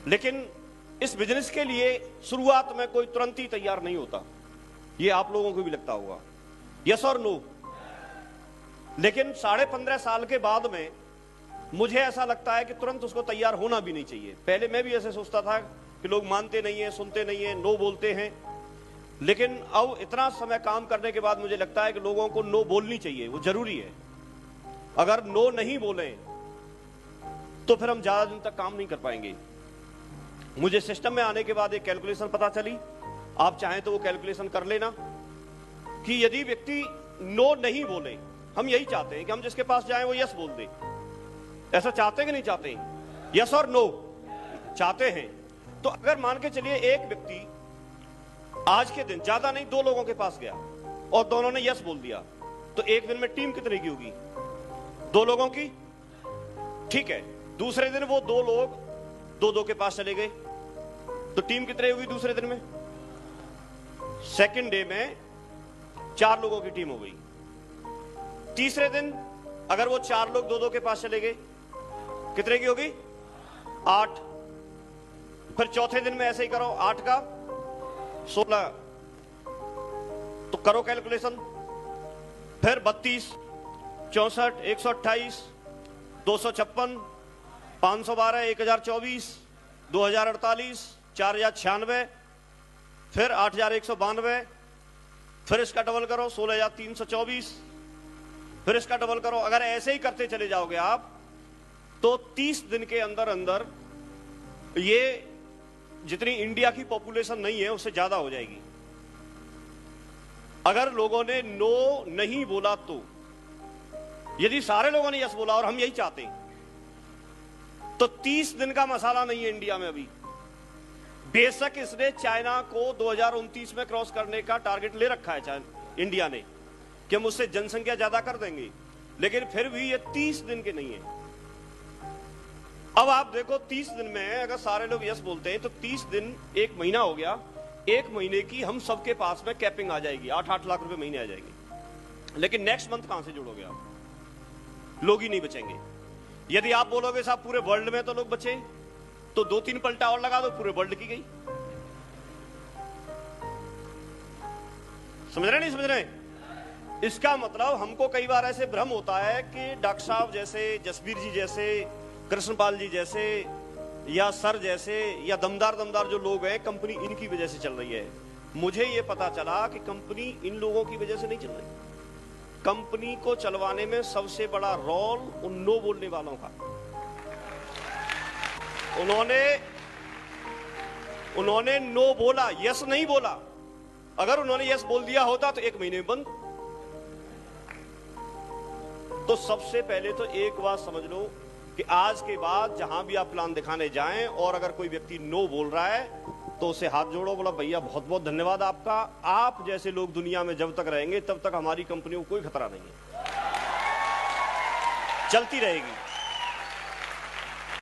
लेकिन इस बिजनेस के लिए शुरुआत में कोई तुरंत ही तैयार नहीं होता, ये आप लोगों को भी लगता होगा, यस और नो। लेकिन 15.5 साल के बाद में मुझे ऐसा लगता है कि तुरंत उसको तैयार होना भी नहीं चाहिए। पहले मैं भी ऐसे सोचता था कि लोग मानते नहीं है, सुनते नहीं है, नो बोलते हैं, लेकिन अब इतना समय काम करने के बाद मुझे लगता है कि लोगों को नो बोलनी चाहिए, वो जरूरी है। अगर नो नहीं बोले तो फिर हम ज्यादा दिन तक काम नहीं कर पाएंगे। मुझे सिस्टम में आने के बाद एक कैलकुलेशन पता चली, आप चाहें तो वो कैलकुलेशन कर लेना, कि यदि व्यक्ति नो नहीं बोले, हम यही चाहते हैं कि हम जिसके पास जाएं वो यस बोल दे, ऐसा चाहते हैं कि नहीं चाहते? यस और नो चाहते हैं। तो अगर मान के चलिए एक व्यक्ति आज के दिन ज्यादा नहीं 2 लोगों के पास गया और दोनों ने यस बोल दिया, तो एक दिन में टीम कितने की होगी? 2 लोगों की, ठीक है। दूसरे दिन वो 2 लोग 2-2 के पास चले गए, तो टीम कितने होगी दूसरे दिन में? सेकंड डे में 4 लोगों की टीम हो गई। तीसरे दिन अगर वो 4 लोग 2-2 के पास चले गए, कितने की होगी? 8। फिर चौथे दिन में ऐसे ही करो, 8 का 16, तो करो कैलकुलेशन। फिर 32, 64, 128, 256, 512, 1024, 2048, 4096, फिर 8192, फिर इसका डबल करो 16324, फिर इसका डबल करो। अगर ऐसे ही करते चले जाओगे आप तो 30 दिन के अंदर अंदर ये जितनी इंडिया की पॉपुलेशन नहीं है उससे ज्यादा हो जाएगी। अगर लोगों ने नो नहीं बोला तो, यदि सारे लोगों ने यस बोला और हम यही चाहते हैं, तो 30 दिन का मसाला नहीं है इंडिया में अभी। बेशक इसने चाइना को 2029 में क्रॉस करने का टारगेट ले रखा है इंडिया ने, कि हम उससे जनसंख्या ज्यादा कर देंगे, लेकिन फिर भी ये 30 दिन के नहीं है। अब आप देखो 30 दिन में अगर सारे लोग यस बोलते हैं तो 30 दिन 1 महीना हो गया। 1 महीने की हम सबके पास में कैपिंग आ जाएगी, 8-8 लाख रुपए महीने आ जाएगी। लेकिन नेक्स्ट मंथ कहां से जोड़ोगे आप? लोग ही नहीं बचेंगे। यदि आप बोलोगे साहब पूरे वर्ल्ड में तो लोग बचे, तो 2-3 पलटा और लगा दो, पूरे वर्ल्ड की गई। समझ रहे नहीं समझ रहे? इसका मतलब हमको कई बार ऐसे भ्रम होता है कि डॉक्टर साहब जैसे, जसबीर जी जैसे, कृष्णपाल जी जैसे, या सर जैसे, या दमदार जो लोग हैं, कंपनी इनकी वजह से चल रही है। मुझे यह पता चला कि कंपनी इन लोगों की वजह से नहीं चल रही। कंपनी को चलवाने में सबसे बड़ा रोल उन नो बोलने वालों का। उन्होंने नो बोला, यस नहीं बोला। अगर उन्होंने यस बोल दिया होता तो 1 महीने में बंद। तो सबसे पहले तो एक बात समझ लो कि आज के बाद जहां भी आप प्लान दिखाने जाएं और अगर कोई व्यक्ति नो बोल रहा है तो उसे हाथ जोड़ो, बोला भैया बहुत बहुत धन्यवाद आपका। आप जैसे लोग दुनिया में जब तक रहेंगे तब तक हमारी कंपनी को कोई खतरा नहीं है, चलती रहेगी।